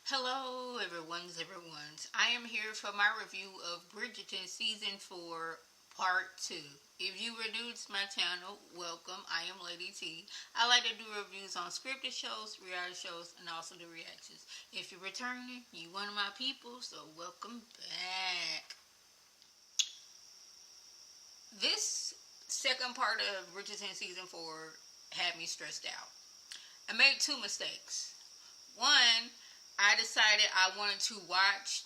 Hello, everyone's. I am here for my review of Bridgerton Season 4, Part 2. If you are new to my channel, welcome. I am Lady T. I like to do reviews on scripted shows, reality shows, and also do reactions. If you're returning, you one of my people, so welcome back. This second part of Bridgerton Season 4 had me stressed out. I made two mistakes. One, I decided I wanted to watch,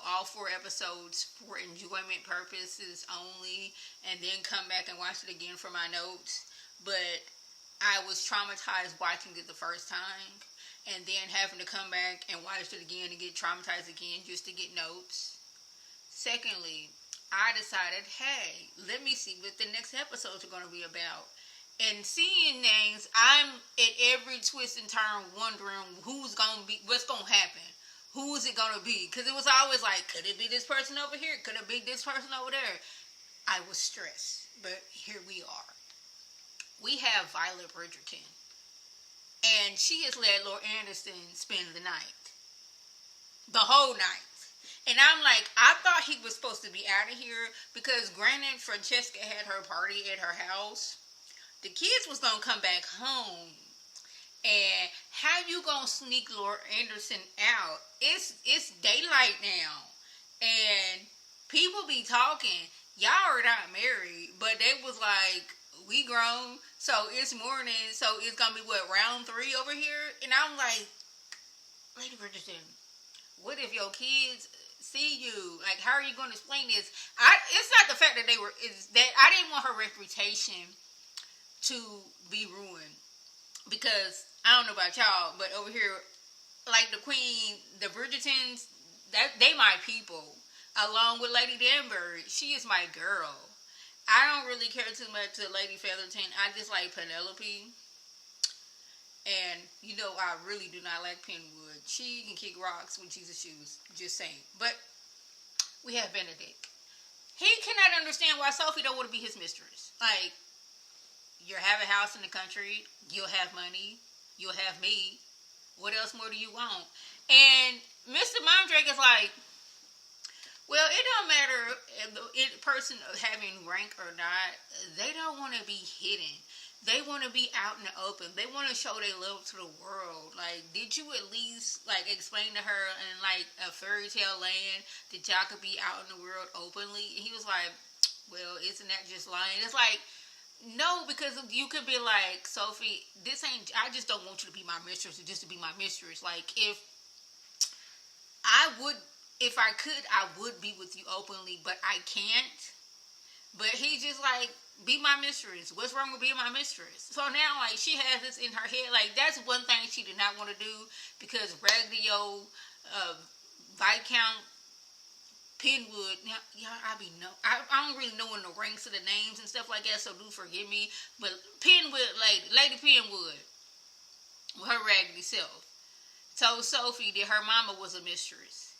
all four episodes for enjoyment purposes only, and then come back and watch it again for my notes. But I was traumatized watching it the first time, and then having to come back and watch it again and get traumatized again just to get notes. Secondly, I decided, hey, let me see what the next episodes are going to be about. And seeing things, I'm at every twist and turn wondering who's going to be, what's going to happen. Who is it going to be? Because it was always like, could it be this person over here? Could it be this person over there? I was stressed, but here we are. We have Violet Bridgerton, and she has let Lord Anderson spend the night. The whole night. And I'm like, I thought he was supposed to be out of here because granted, Francesca had her party at her house. The kids was going to come back home. And how you going to sneak Lord Anderson out? It's daylight now. And people be talking. Y'all are not married. But they was like, we grown. So it's morning. So it's going to be what, round 3 over here? And I'm like, Lady Bridgerton, what if your kids see you? Like, how are you going to explain this? It's not the fact that it's that I didn't want her reputation to be ruined, because I don't know about y'all, but over here, like the Queen, the Bridgertons, that they my people. Along with Lady Danbury, she is my girl. I don't really care too much to Lady Featherton. I just like Penelope, and I really do not like Penwood. She can kick rocks with Jesus shoes. Just saying. But we have Benedict. He cannot understand why Sophie don't want to be his mistress. Like, you have a house in the country, you'll have money, you'll have me. What else more do you want? And Mr. Mondrake is like, well, it don't matter if the person having rank or not. They don't want to be hidden. They want to be out in the open. They want to show their love to the world. Like, did you at least, explain to her in, a fairy tale land that y'all could be out in the world openly? And he was like, well, isn't that just lying? It's like, no, because you could be like, Sophie, I just don't want you to be my mistress just to be my mistress. Like, if I could, I would be with you openly, but I can't. But he just like, be my mistress. What's wrong with being my mistress? So now, she has this in her head. That's one thing she did not want to do, because Raggedy old Viscount Penwood, now, I don't really know in the ranks of the names and stuff like that, so do forgive me, but Penwood Lady Penwood, with her raggedy self, told Sophie that her mama was a mistress.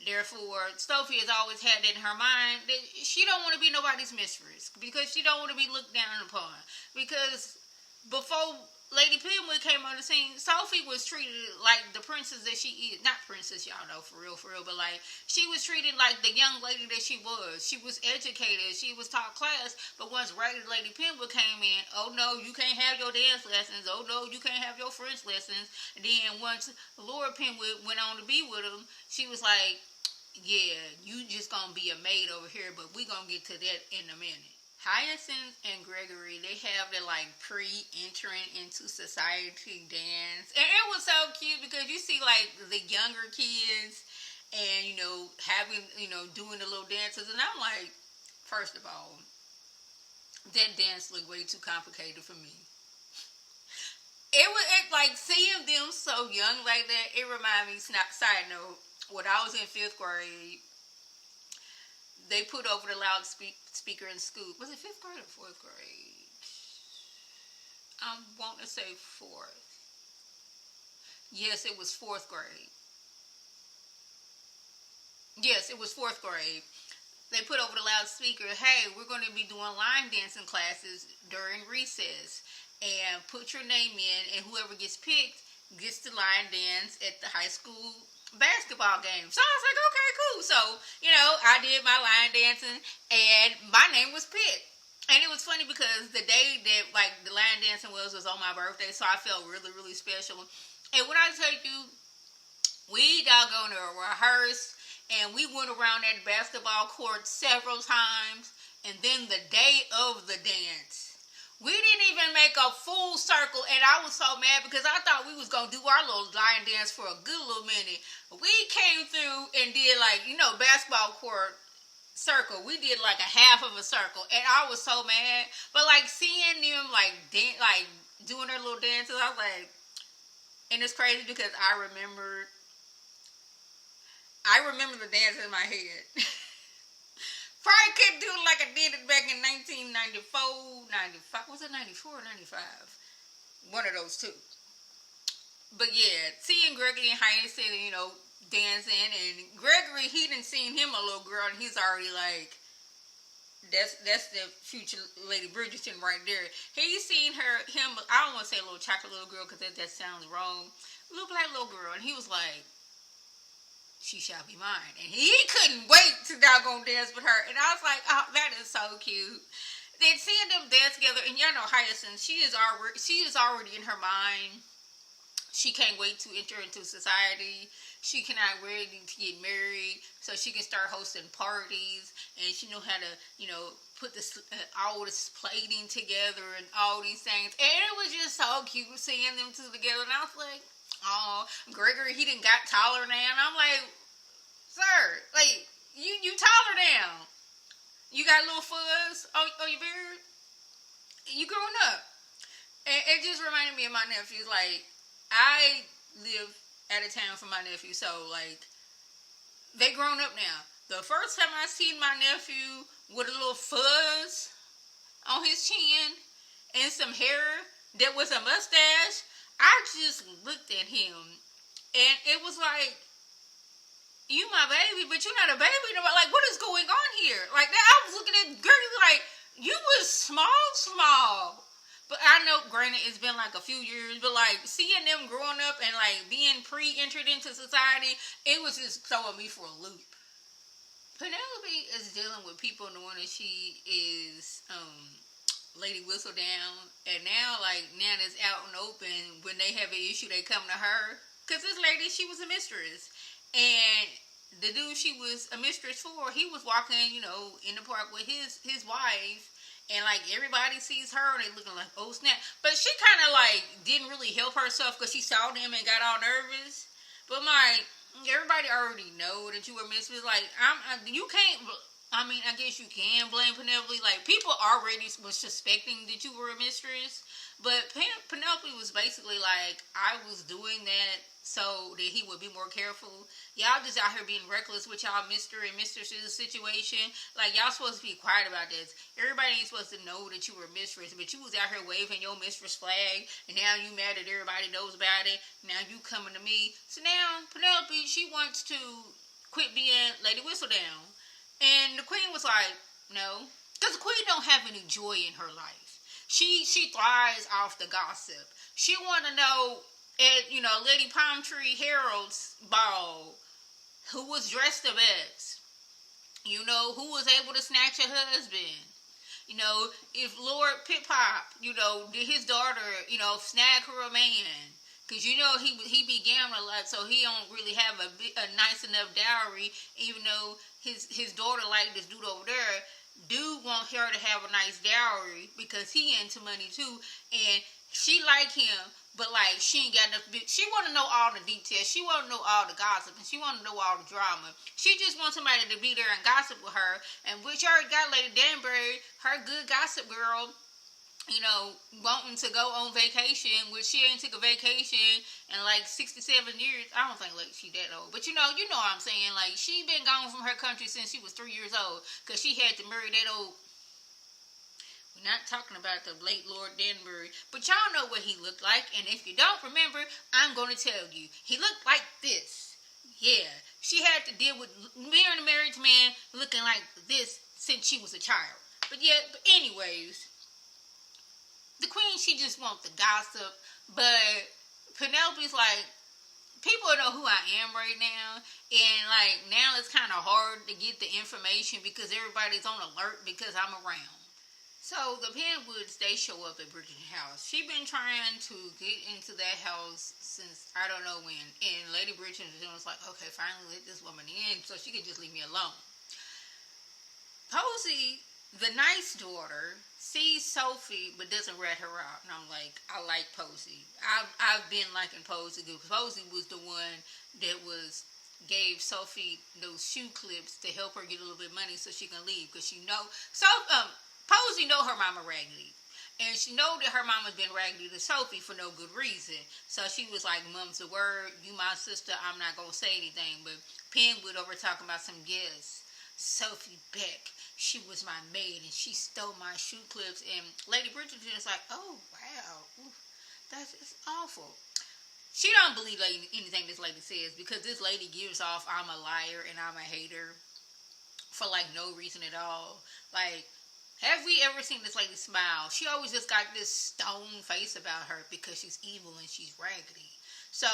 Therefore, Sophie has always had that in her mind that she don't want to be nobody's mistress, because she don't want to be looked down upon. Because before Lady Penwood came on the scene, Sophie was treated like the princess that she is. Not princess, y'all know, for real, but she was treated like the young lady that she was. She was educated, she was top class, but once Raggedy Lady Penwood came in, oh no, you can't have your dance lessons, oh no, you can't have your French lessons. And then once Lord Penwood went on to be with him, she was like, yeah, you just gonna be a maid over here, but we gonna get to that in a minute. Hyacinth and Gregory, they have their pre-entering into society dance. And it was so cute because you see the younger kids and, having, doing the little dances. And I'm like, first of all, that dance looked way too complicated for me. Seeing them so young like that, it reminded me, side note, when I was in 5th grade, they put over the loudspeaker in school. Was it 5th grade or 4th grade? I want to say 4th. Yes, it was 4th grade. Yes, it was 4th grade. They put over the loudspeaker, hey, we're going to be doing line dancing classes during recess. And put your name in, and whoever gets picked, gets to line dance at the high school basketball game. So I was like, okay, cool. So, I did my line dancing, and my name was Pitt. And it was funny because the day that, like, the line dancing was on my birthday, so I felt really, really special. And when I tell you, we doggone to rehearse, and we went around that basketball court several times, and then the day of the dance, we didn't even make a full circle, and I was so mad because I thought we was going to do our little line dance for a good little minute. We came through and did, like, basketball court circle. We did like a half of a circle, and I was so mad. But, like, seeing them, like, doing their little dances, I was like, and it's crazy because I remember the dance in my head. Probably couldn't do it like I did it back in 1994, 95. Was it 94 or 95? One of those two. But yeah, seeing Gregory and Hyacinth, dancing, and Gregory, he done seen him a little girl, and he's already like, that's the future Lady Bridgerton right there. He's seen him, I don't want to say a little chocolate little girl because that sounds wrong. Little black little girl, and he was like, she shall be mine. And he couldn't wait to doggone dance with her. And I was like, oh, that is so cute. Then seeing them dance together, and Hyacinth, she is already in her mind. She can't wait to enter into society. She cannot wait to get married so she can start hosting parties. And she know how to, put all this plating together and all these things. And it was just so cute seeing them two together. And I was like, oh, Gregory, he done got taller now. And I'm like, sir, like, you taller now. You got a little fuzz on your beard. You growing up. And it just reminded me of my nephews. Like, I live out of town from my nephew, so, like, they grown up now. The first time I seen my nephew with a little fuzz on his chin and some hair that was a mustache, I just looked at him, and it was like, you my baby, but you're not a baby. Like, what is going on here? Like, I was looking at Gertie like, you was small. But I know, granted, it's been like a few years, but like seeing them growing up and like being pre-entered into society, it was just throwing me for a loop. Penelope is dealing with people knowing that she is Lady Whistledown, and now it's out and open. When they have an issue, they come to her, because this lady, she was a mistress, and the dude she was a mistress for, he was walking, in the park with his wife. And, like, everybody sees her, and they looking like, oh, snap. But she kind of, like, didn't really help herself because she saw them and got all nervous. But, like, everybody already know that you were mistress. Like, you can't, I guess you can blame Penelope. Like, people already were suspecting that you were a mistress. But Penelope was basically like, I was doing that so that he would be more careful. Y'all just out here being reckless with y'all Mr. and Mistresses situation. Like, y'all supposed to be quiet about this. Everybody ain't supposed to know that you were a mistress, but you was out here waving your mistress flag, and now you mad that everybody knows about it. Now you coming to me. So now Penelope, she wants to quit being Lady Whistledown. And the queen was like, no. Because the queen don't have any joy in her life. She thrives off the gossip. She want to know at, Lady Palm Tree Harold's ball, who was dressed the best. Who was able to snatch her husband. If Lord Pip-Pop, did his daughter, snag her a man. Because, he be gambling a lot, so he don't really have a nice enough dowry, even though his daughter like this dude over there. Dude want her to have a nice dowry because he into money too, and she like him, but like she ain't got enough. She want to know all the details. She want to know all the gossip, and she want to know all the drama. She just wants somebody to be there and gossip with her. And which already got Lady Danbury, her good gossip girl, wanting to go on vacation, which she ain't took a vacation in like 67 years. I don't think like she that old, but you know what I'm saying. Like, she been gone from her country since she was 3 years old, because she had to marry that old. We're not talking about the late Lord Danbury, but y'all know what he looked like. And if you don't remember, I'm going to tell you. He looked like this. Yeah, she had to deal with marrying a married man looking like this since she was a child. But anyways, the queen, she just wants the gossip, but Penelope's like, people know who I am right now, and like now it's kind of hard to get the information because everybody's on alert because I'm around. So the Penwoods, they show up at Bridgerton house. She been trying to get into that house since I don't know when, and Lady Bridgerton was like, okay, finally let this woman in so she can just leave me alone. Posey, the nice daughter, sees Sophie but doesn't rat her out, and I'm like, I like Posey. I've been liking Posey because Posey was the one that gave Sophie those shoe clips to help her get a little bit of money so she can leave because Posey know her mama raggedy. And she know that her mama's been raggedy to Sophie for no good reason. So she was like, Mum's the word. You my sister. I'm not going to say anything. But Penwood over talking about some guests. Sophie Beck. She was my maid and she stole my shoe clips. And Lady Bridgerton is like, oh, wow. Ooh, it's awful. She don't believe anything this lady says because this lady gives off I'm a liar and I'm a hater for like no reason at all. Like, have we ever seen this lady smile? She always just got this stone face about her because she's evil and she's raggedy. So,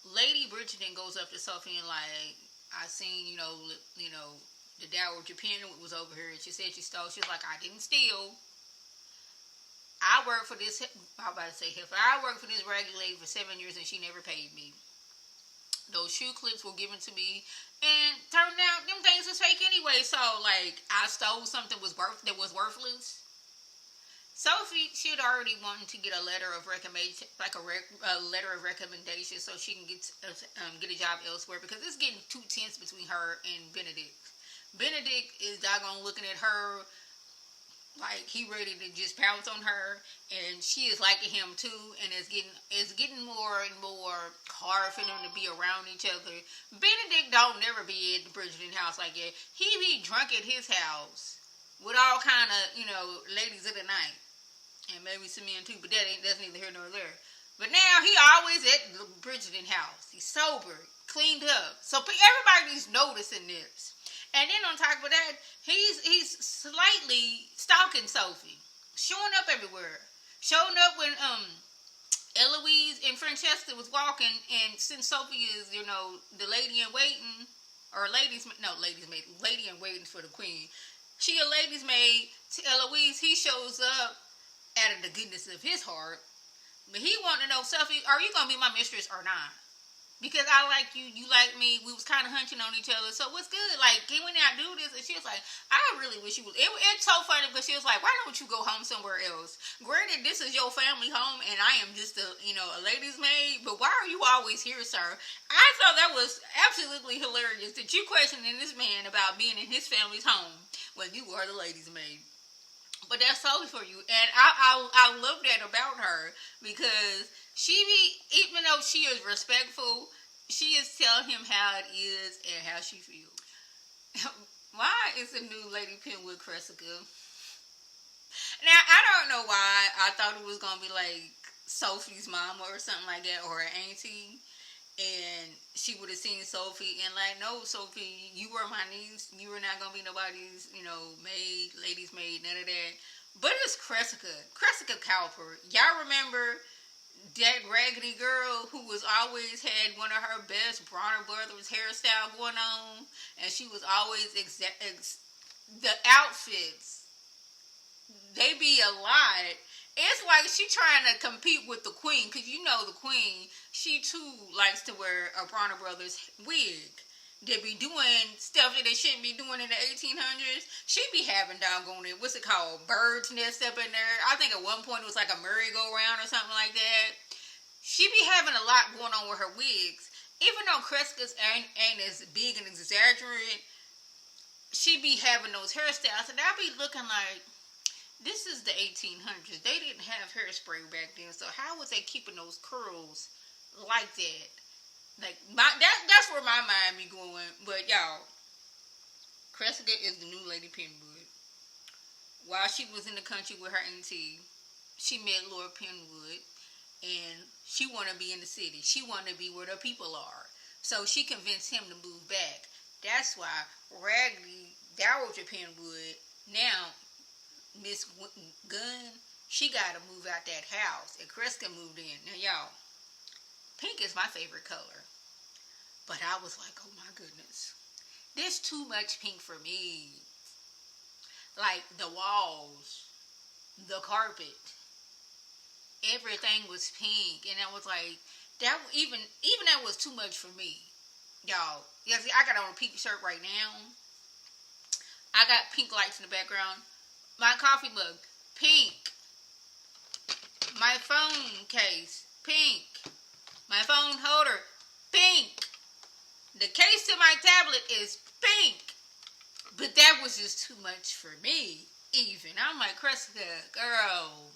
Lady Bridgerton goes up to Sophie and like, I seen, the Dowager Penwood was over here and she said she stole. She was like, I didn't steal. I worked for this, I worked for this raggedy lady for 7 years and she never paid me. Those shoe clips were given to me, and turned out them things was fake anyway. So, like, I stole something that was worthless. Sophie, she had already wanted to get a letter of recommendation, a letter of recommendation, so she can get a job elsewhere because it's getting too tense between her and Benedict. Benedict is doggone looking at her like he ready to just pounce on her, and she is liking him too, and it's getting more and more hard for them to be around each other. Benedict don't never be at the Bridgerton house like that. He be drunk at his house with all kind of ladies of the night, and maybe some men too, but that's neither here nor there. But now he always at the Bridgerton house. He's sober, cleaned up, so everybody's noticing this. And then on top of that, he's slightly stalking Sophie, showing up everywhere. Showing up when Eloise and Francesca was walking, and since Sophie is the lady in waiting, or lady in waiting for the queen. She a lady's maid to Eloise. He shows up out of the goodness of his heart, but he wanted to know, Sophie, are you gonna be my mistress or not? Because I like you, you like me. We was kind of hunching on each other. So what's good? Like, can we not do this? And she was like, I really wish you would. It's so funny because she was like, why don't you go home somewhere else? Granted, this is your family home, and I am just a lady's maid. But why are you always here, sir? I thought that was absolutely hilarious that you questioning this man about being in his family's home when you are the lady's maid. But that's totally for you. And I love that about her because even though she is respectful, she is telling him how it is and how she feels. Why is the new Lady Penwood Cressica? Now, I don't know why I thought it was going to be like Sophie's mama or something like that, or her auntie. And she would have seen Sophie and like, no, Sophie, you were my niece. You were not going to be nobody's, maid, lady's maid, none of that. But it's Cressica Cowper. Y'all remember that raggedy girl who was always had one of her best Bronner Brothers hairstyle going on? And she was always, the outfits, they be a lot. It's like she trying to compete with the queen, because the queen, she too likes to wear a Bronner Brothers wig. They be doing stuff that they shouldn't be doing in the 1800s. She be having doggone it, what's it called, bird's nest up in there. I think at one point it was like a merry-go-round or something like that. She be having a lot going on with her wigs. Even though Cressica's ain't as big and exaggerated, she be having those hairstyles, and I be looking like, this is the 1800s. They didn't have hairspray back then, so how was they keeping those curls like that? Like, that's where my mind be going. But y'all, Cressica is the new Lady Penwood. While she was in the country with her auntie, she met Lord Penwood, and she want to be in the city. She want to be where the people are. So she convinced him to move back. That's why Raggedy Dowager Penwood now, Miss Gunn, She got to move out that house, and Kreska moved in. Now, y'all, pink is my favorite color. But I was like, oh my goodness. There's too much pink for me. Like the walls, the carpet, everything was pink. And I was like, that even that was too much for me. Y'all. Yeah, see, I got on a pink shirt right now. I got pink lights in the background. My coffee mug, pink. My phone case, pink. My phone holder, pink. The case to my tablet is pink. But that was just too much for me, even. I'm like, Kreska, girl.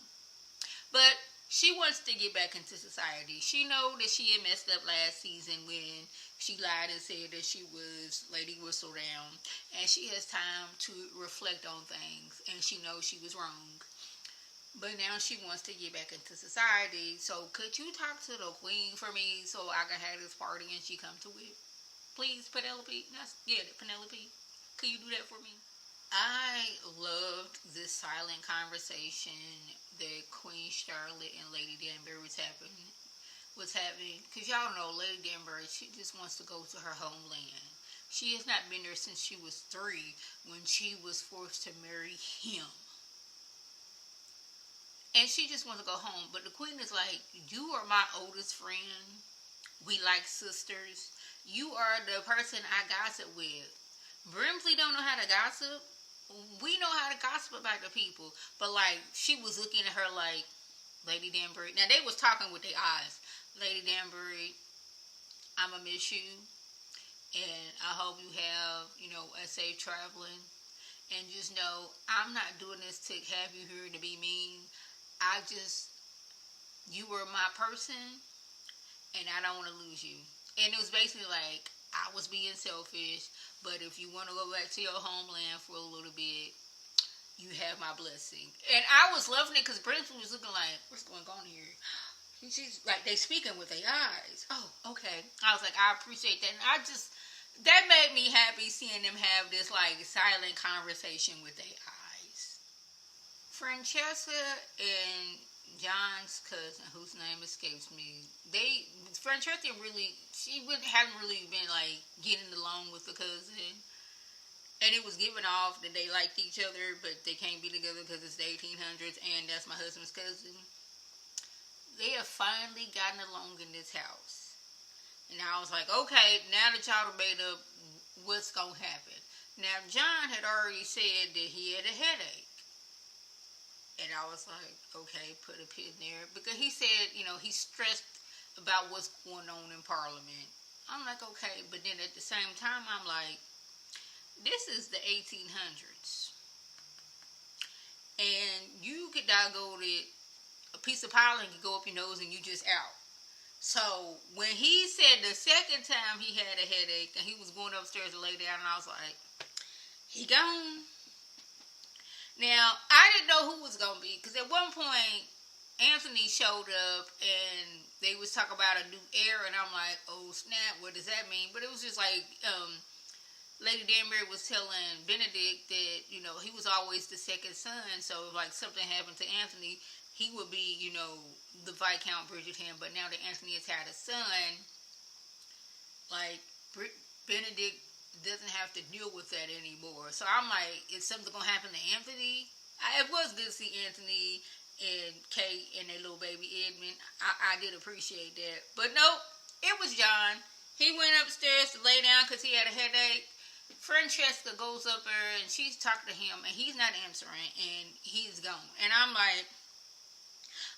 But she wants to get back into society. She know that she had messed up last season when she lied and said that she was Lady Whistledown. And she has time to reflect on things. And she knows she was wrong. But now she wants to get back into society. So could you talk to the queen for me so I can have this party and she come to it? Please, Penelope. Penelope. Could you do that for me? I loved this silent conversation that Queen Charlotte and Lady Danbury was having. Because y'all know Lady Danbury, she just wants to go to her homeland. She has not been there since she was 3 when she was forced to marry him. And she just wants to go home. But the queen is like, you are my oldest friend. We like sisters. You are the person I gossip with. Brimsley don't know how to gossip. We know how to gossip about the people. But, like, she was looking at her like, Lady Danbury. Now, they was talking with their eyes. Lady Danbury, I'ma miss you. And I hope you have, a safe traveling. And just know, I'm not doing this to have you here to be mean. You were my person. And I don't want to lose you. And it was basically like, I was being selfish, but if you want to go back to your homeland for a little bit, you have my blessing. And I was loving it because Brimsley was looking like, what's going on here? She's like, they speaking with their eyes. Oh, okay. I was like, I appreciate that. And that made me happy seeing them have this like silent conversation with their eyes. Francesca and John's cousin, whose name escapes me, Francesca hadn't really been like getting along with the cousin, and it was given off that they liked each other, but they can't be together because it's the 1800s, and that's my husband's cousin. They have finally gotten along in this house, and I was like, okay, now that y'all are made up, what's gonna happen? Now John had already said that he had a headache. And I was like, okay, put a pin there. Because he said, he's stressed about what's going on in Parliament. I'm like, okay. But then at the same time, I'm like, this is the 1800s. And you could go to a piece of pollen could go up your nose and you just out. So when he said the second time he had a headache and he was going upstairs to lay down, and I was like, he gone. Now, I didn't know who was going to be, because at one point, Anthony showed up, and they was talking about a new heir, and I'm like, oh, snap, what does that mean? But it was just like, Lady Danbury was telling Benedict that, he was always the second son, so if, like, something happened to Anthony, he would be, the Viscount Bridgerton, but now that Anthony has had a son, like, Benedict doesn't have to deal with that anymore. So I'm like, is something gonna happen to Anthony? It was good to see Anthony and Kate and their little baby Edmund. I did appreciate that. But nope, it was John. He went upstairs to lay down because he had a headache. Francesca goes up there and she's talking to him and he's not answering and he's gone. And I'm like,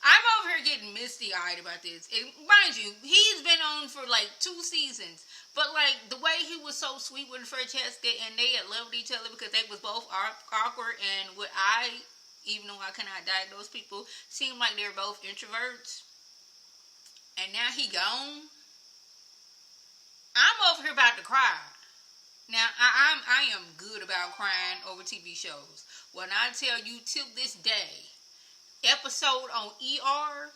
I'm over here getting misty-eyed about this. And mind you, he's been on for like 2 seasons. But like the way he was so sweet with Francesca and they had loved each other because they was both awkward, and what even though I cannot diagnose people, seemed like they were both introverts. And now he gone. I'm over here about to cry. Now I am good about crying over TV shows. When I tell you till this day, episode on ER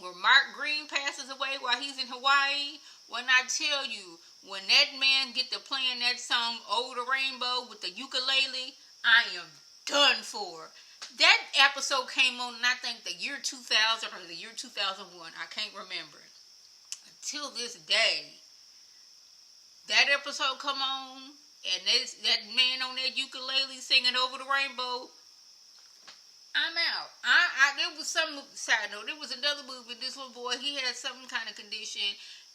where Mark Green passes away while he's in Hawaii, when I tell you, when that man get to playing that song, Oh the Rainbow, with the ukulele, I am done for. That episode came on, and I think the year 2000 or the year 2001. I can't remember. Until this day, that episode come on, and that man on that ukulele singing Over the Rainbow. I'm out. There was some side note. There was another movie. This little boy, he had some kind of condition,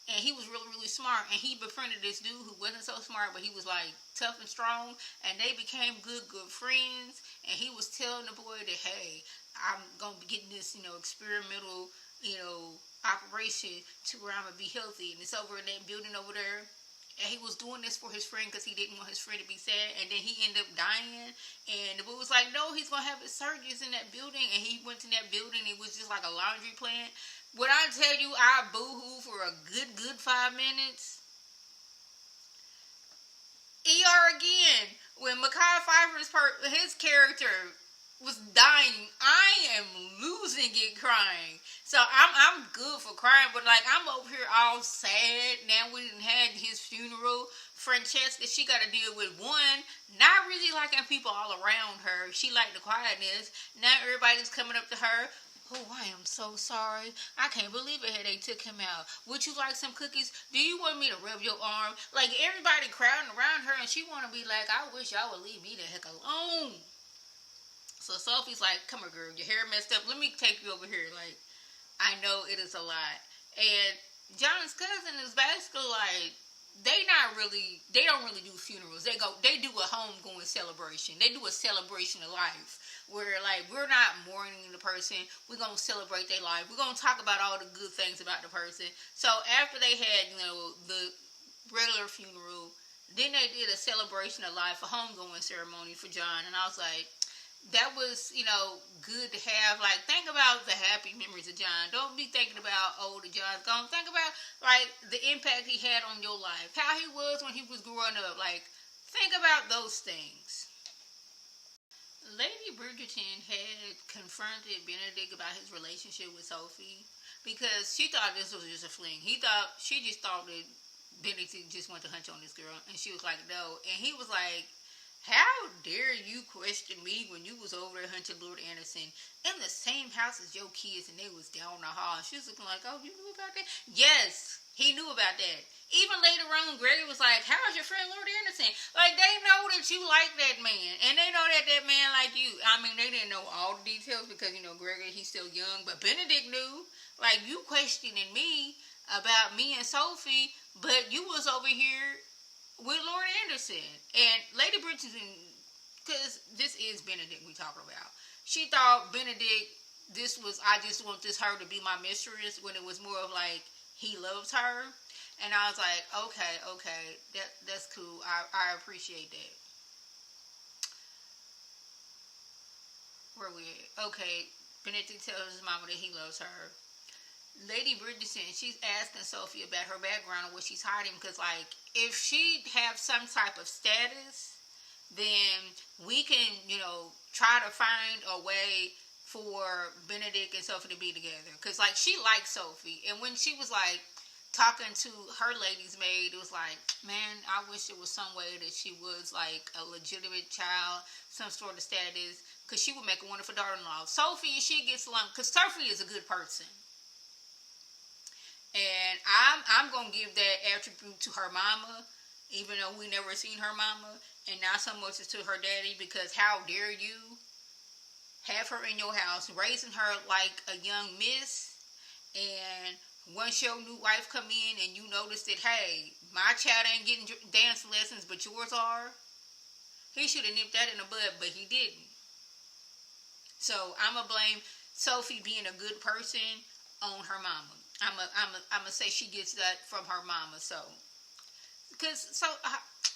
and he was really, really smart. And he befriended this dude who wasn't so smart, but he was like tough and strong. And they became good friends. And he was telling the boy that, hey, I'm gonna be getting this, experimental, operation to where I'm gonna be healthy. And it's over in that building over there. And he was doing this for his friend because he didn't want his friend to be sad. And then he ended up dying. And the boy was like, no, he's going to have his surgeries in that building. And he went to that building. It was just like a laundry plant. When I tell you I boo-hoo for a good 5 minutes. ER again. When Mekhi Phifer's his character was dying, I am losing it crying. So I'm good for crying, but like I'm over here all sad. Now we didn't had his funeral. Francesca, she got to deal with one, not really liking people all around her. She liked the quietness. Now everybody's coming up to her. Oh, I am so sorry. I can't believe it. They took him out. Would you like some cookies? Do you want me to rub your arm? Like everybody crowding around her, and she want to be like, I wish y'all would leave me the heck alone. So Sophie's like, come here, girl, your hair messed up. Let me take you over here. Like, I know it is a lot. And John's cousin is basically like, they don't really do funerals. They do a homegoing celebration. They do a celebration of life. Where, like, we're not mourning the person. We're going to celebrate their life. We're going to talk about all the good things about the person. So after they had, the regular funeral, then they did a celebration of life, a homegoing ceremony for John. And I was like, that was, good to have. Like, think about the happy memories of John. Don't be thinking about, oh, the John's gone. Think about, like, the impact he had on your life. How he was when he was growing up. Like, think about those things. Lady Bridgerton had confronted Benedict about his relationship with Sophie because she thought this was just a fling. She just thought that Benedict just went to hunch on this girl. And she was like, no. And he was like, how dare you question me when you was over there hunting Lord Anderson in the same house as your kids and they was down the hall. She was looking like, oh, you knew about that? Yes, he knew about that. Even later on, Gregory was like, how's your friend Lord Anderson? Like, they know that you like that man. And they know that that man like you. I mean, they didn't know all the details because, Gregory, he's still young. But Benedict knew. Like, you questioning me about me and Sophie, but you was over here with Lord Anderson. And Lady Bridgerton, because this is Benedict we talking about, she thought Benedict, I just want her to be my mistress, when it was more of like, he loves her. And I was like, okay, that's cool. I appreciate that. Where we at? Okay, Benedict tells his mama that he loves her. Lady Bridgerton, she's asking Sophie about her background and what she's hiding, because, like, if she have some type of status, then we can, try to find a way for Benedict and Sophie to be together. Because, like, she likes Sophie. And when she was, like, talking to her lady's maid, it was like, man, I wish there was some way that she was, like, a legitimate child, some sort of status, because she would make a wonderful daughter-in-law. Sophie, she gets along, because Sophie is a good person. And I'm going to give that attribute to her mama, even though we never seen her mama, and not so much as to her daddy, because how dare you have her in your house, raising her like a young miss, and once your new wife come in and you notice that, hey, my child ain't getting dance lessons, but yours are, he should have nipped that in the bud, but he didn't. So I'm going to blame Sophie being a good person on her mama. I'm gonna say she gets that from her mama. So,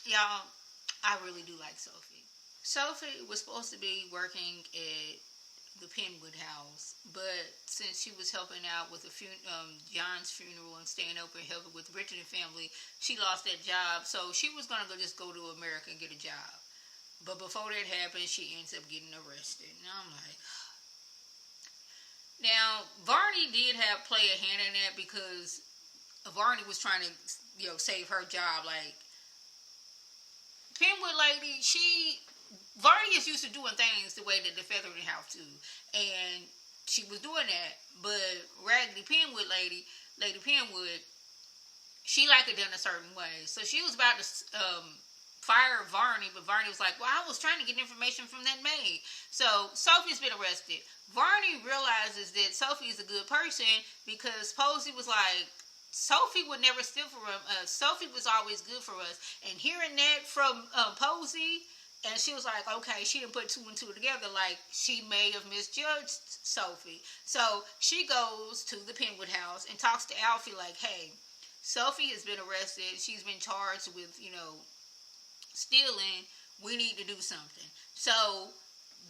y'all, I really do like Sophie. Sophie was supposed to be working at the Penwood house, but since she was helping out with John's funeral and staying open helping with the Bridgerton family, she lost that job. So she was gonna just go to America and get a job. But before that happened, she ends up getting arrested. And I'm like, now, Varney did play a hand in that, because Varney was trying to, save her job. Like, Penwood lady, she Varney is used to doing things the way that the Feather didn't have to, and she was doing that. But Raggedy Penwood Lady Penwood, she liked it done a certain way. So she was about to fire Varney, but Varney was like, well, I was trying to get information from that maid. So Sophie's been arrested. Varney realizes that Sophie is a good person because Posey was like, Sophie would never steal from us. Sophie was always good for us. And hearing that from Posey, and she was like, okay, she didn't put two and two together. Like, she may have misjudged Sophie. So she goes to the Penwood house and talks to Alfie like, hey, Sophie has been arrested. She's been charged with, stealing. We need to do something. So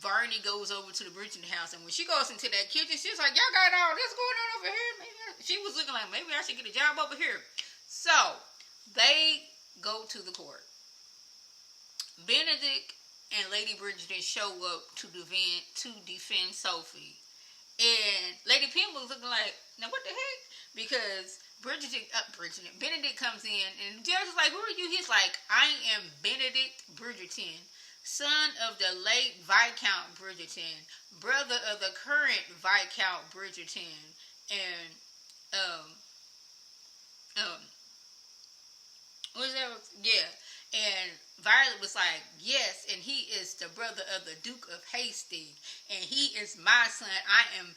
Varney goes over to the Bridgerton house, and when she goes into that kitchen, she's like, y'all got all this going on over here? She was looking like, maybe I should get a job over here. So they go to the court. Benedict and Lady Bridgerton show up to defend Sophie. And Lady Penwood was looking like, now what the heck? Because Benedict comes in, and the judge is like, who are you? He's like, I am Benedict Bridgerton, son of the late Viscount Bridgerton, brother of the current Viscount Bridgerton. And, what is that? Yeah. And Violet was like, yes, and he is the brother of the Duke of Hastings, and he is my son. I am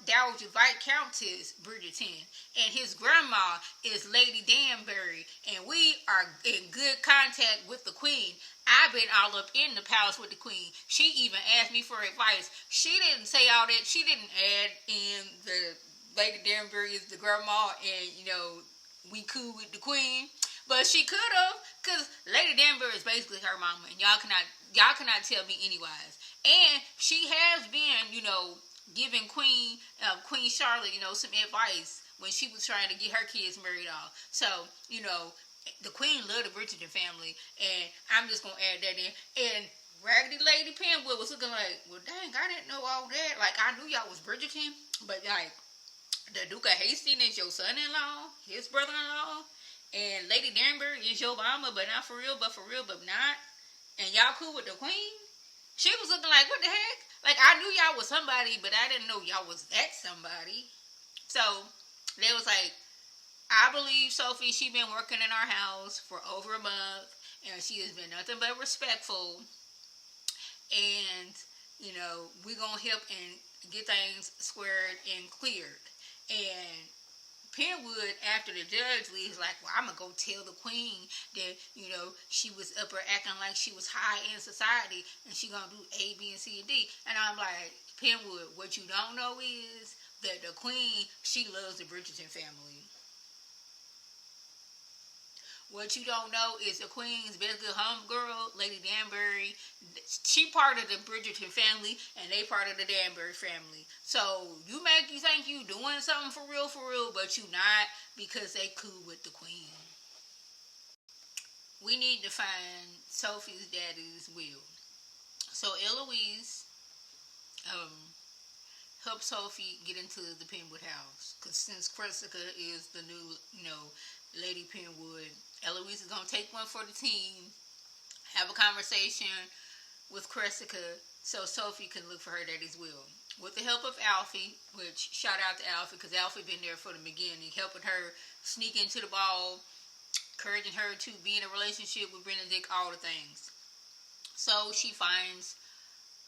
Dowager Viscountess Bridgerton, and his grandma is Lady Danbury, and we are in good contact with the Queen. I've been all up in the palace with the Queen. She even asked me for advice. She didn't say all that. She didn't add in the Lady Danbury is the grandma, and, we cool with the Queen. But she could have, because Lady Danbury is basically her mama, and y'all cannot tell me anywise. And she has been, giving Queen Charlotte, some advice when she was trying to get her kids married off. So, the Queen loved the Bridgerton family, and I'm just gonna add that in. And Raggedy Lady Penwood was looking like, well, dang, I didn't know all that. Like, I knew y'all was Bridgerton, but like, the Duke of Hastings is your son-in-law, his brother-in-law. And Lady Danbury is your mama, but not for real, but not. And y'all cool with the Queen? She was looking like, what the heck? Like, I knew y'all was somebody, but I didn't know y'all was that somebody. So, they was like, I believe Sophie, she been working in our house for over a month, and she has been nothing but respectful. And, we gonna help and get things squared and cleared. And Penwood, after the judge leaves, like, well, I'm going to go tell the Queen that, she was up there acting like she was high in society, and she going to do A, B, and C, and D. And I'm like, Penwood, what you don't know is that the Queen, she loves the Bridgerton family. What you don't know is the Queen's best good homegirl, Lady Danbury, she part of the Bridgerton family, and they part of the Danbury family. So, you think you doing something for real, but you not, because they cool with the Queen. We need to find Sophie's daddy's will. So, Eloise, help Sophie get into the Penwood house. Because since Cressida is the new, Lady Penwood, Eloise is going to take one for the team, have a conversation with Cressida so Sophie can look for her daddy's will. With the help of Alfie, which shout out to Alfie because Alfie been there for the beginning, helping her sneak into the ball, encouraging her to be in a relationship with Benedict, all the things. So she finds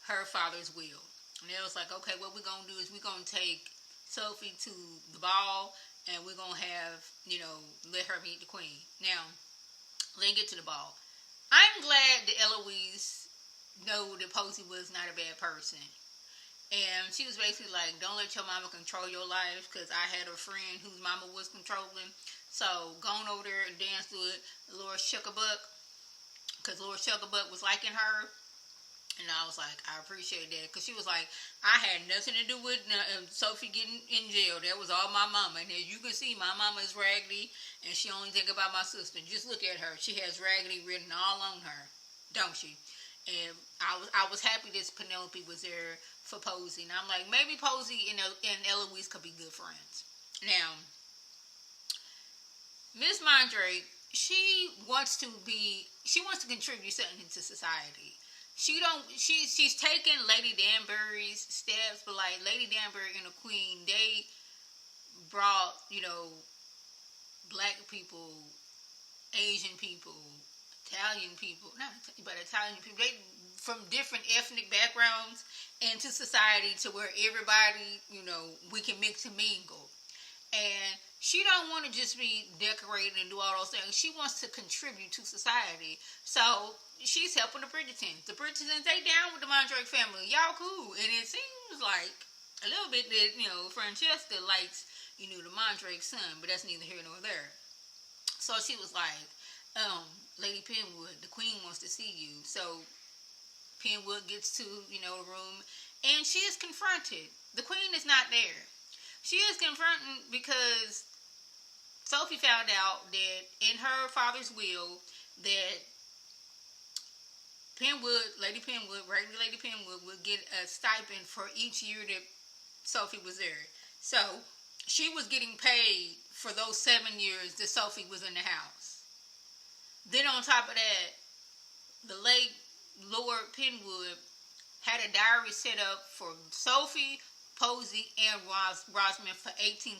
her father's will. And it was like, okay, what we're going to do is we're going to take Sophie to the ball, and we're going to have, let her meet the Queen. Now, let's get to the ball. I'm glad that Eloise know that Posey was not a bad person. And she was basically like, don't let your mama control your life, because I had a friend whose mama was controlling. So, going over there and dance with Lord Shuckabuck, because Lord Shuckabuck was liking her. And I was like, I appreciate that. Because she was like, I had nothing to do with Sophie getting in jail. That was all my mama. And as you can see, my mama is raggedy. And she only think about my sister. Just look at her. She has raggedy written all on her. Don't she? And I was happy that Penelope was there for Posey. And I'm like, maybe Posey and Eloise could be good friends. Now, Miss Mandrake, she wants to contribute something to society. she's taken Lady Danbury's steps, but like Lady Danbury and the Queen, they brought, black people, Asian people, Italian people, not but Italian people, they from different ethnic backgrounds into society to where everybody, we can mix and mingle. And she don't want to just be decorated and do all those things. She wants to contribute to society. So she's helping the Bridgertons. The Bridgertons, they down with the Mandrake family. Y'all cool. And it seems like a little bit that, Francesca likes, the Mandrake son, but that's neither here nor there. So she was like, Lady Penwood, the queen wants to see you. So Penwood gets to, the room, and she is confronted. The queen is not there. She is confronting because Sophie found out that in her father's will that Lady Penwood, regular Lady Penwood, would get a stipend for each year that Sophie was there. So she was getting paid for those 7 years that Sophie was in the house. Then on top of that, the late Lord Penwood had a diary set up for Sophie, Posey, and Rosamond for £18,000.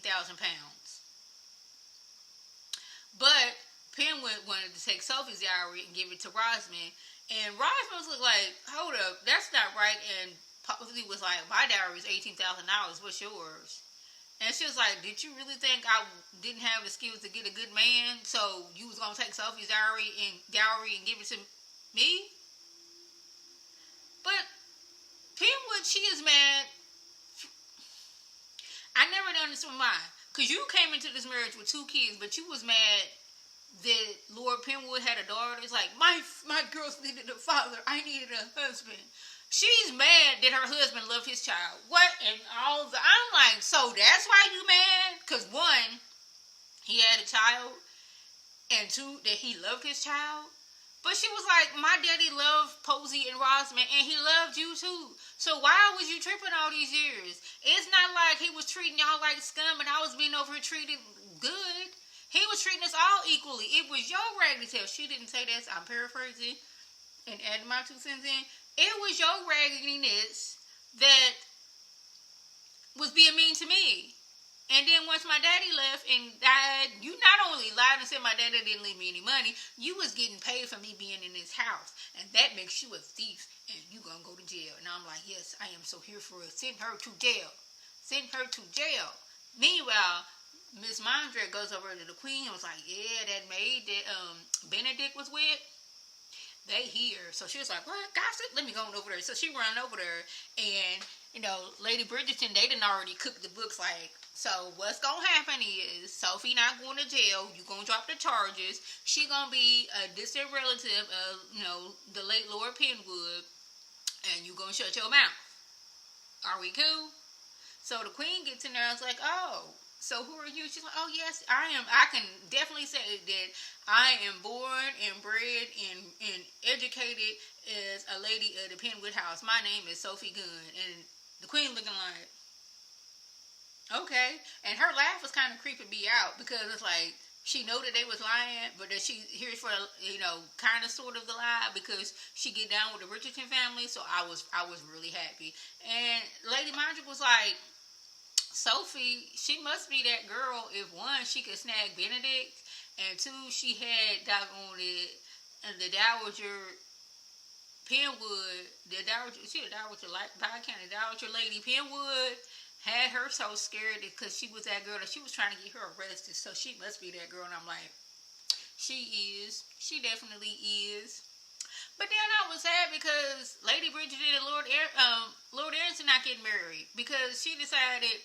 But Penwood wanted to take Sophie's diary and give it to Rosamond. And Rosamond was like, hold up, that's not right. And Posey was like, my diary is $18,000. What's yours? And she was like, did you really think I didn't have the skills to get a good man? So you was going to take Sophie's diary and give it to me? But Penwood, she is mad. I never understood why. Because you came into this marriage with 2 kids, but you was mad that Lord Penwood had a daughter. It's like, my girls needed a father. I needed a husband. She's mad that her husband loved his child. What and all the... I'm like, so that's why you mad? Because 1, he had a child. And 2, that he loved his child. But she was like, my daddy loved Posey and Rosamond, and he loved you too. So why was you tripping all these years? It's not like he was treating y'all like scum and I was being over here treated good. He was treating us all equally. It was your raggedy tail. She didn't say that. I'm paraphrasing and adding my 2 cents in. It was your raggediness that was being mean to me. And then once my daddy left and died, you not only lied and said my daddy didn't leave me any money, you was getting paid for me being in this house. And that makes you a thief and you gonna go to jail. And I'm like, yes, I am so here for it. Send her to jail. Send her to jail. Meanwhile, Miss Mandrake goes over to the queen and was like, yeah, that maid that Benedict was with, they here. So she was like, what? Gossip? Let me go on over there. So she ran over there and, Lady Bridgerton, they didn't already cook the books like, so what's going to happen is Sophie not going to jail. You going to drop the charges. She going to be a distant relative of, the late Lord Penwood. And you going to shut your mouth. Are we cool? So the queen gets in there and is like, oh, so who are you? She's like, oh, yes, I am. I can definitely say that I am born and bred and educated as a lady of the Penwood house. My name is Sophie Gunn. And the queen looking like, okay. And her laugh was kind of creeping me out because it's like she knew that they was lying, but that she here for, kind of sort of the lie because she get down with the Bridgerton family. So I was really happy. And Lady Mandrake was like, Sophie, she must be that girl if 1, she could snag Benedict, and 2, she had doggone it, and the Dowager Penwood, the Dowager Lady Penwood had her so scared because she was that girl that she was trying to get her arrested. So she must be that girl. And I'm like, she is. She definitely is. But then I was sad because Lady Bridgerton and Lord Aronson not getting married because she decided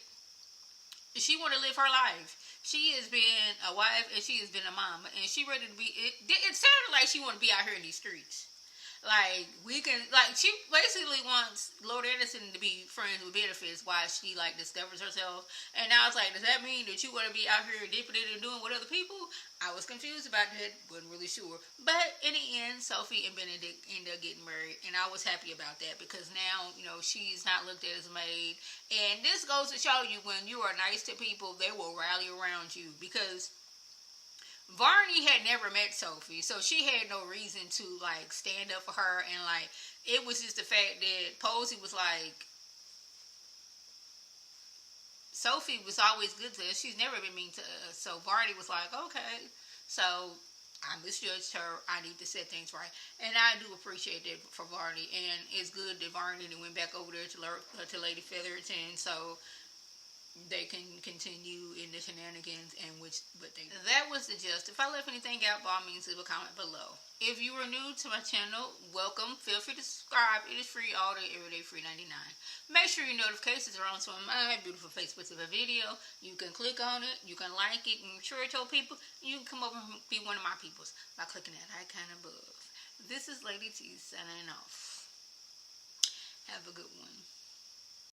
she wanted to live her life. She has been a wife and she has been a mama, and she ready to be. It sounded like she wanted to be out here in these streets. Like, she basically wants Lord Anderson to be friends with benefits while she, discovers herself. And I was like, does that mean that you want to be out here dipping it and doing with other people? I was confused about that, wasn't really sure. But in the end, Sophie and Benedict ended up getting married. And I was happy about that because now, she's not looked at as a maid. And this goes to show you when you are nice to people, they will rally around you because Varney had never met Sophie, so she had no reason to stand up for her and It was just the fact that Posey was like, Sophie was always good to us. She's never been mean to us. So Varney was like, okay. So I misjudged her. I need to set things right. And I do appreciate that for Varney. And it's good that Varney went back over there to Lady Featherton. So they can continue in the shenanigans and that was the gist. If I left anything out, by all means leave a comment below. If you are new to my channel, welcome. Feel free to subscribe. It is free all day, every day, free 99. Make sure your notifications are on so on my beautiful Facebooks of a video. You can click on it, you can like it, and share it to people. You can come over and be one of my peoples by clicking that icon above. This is Lady T signing off. Have a good one.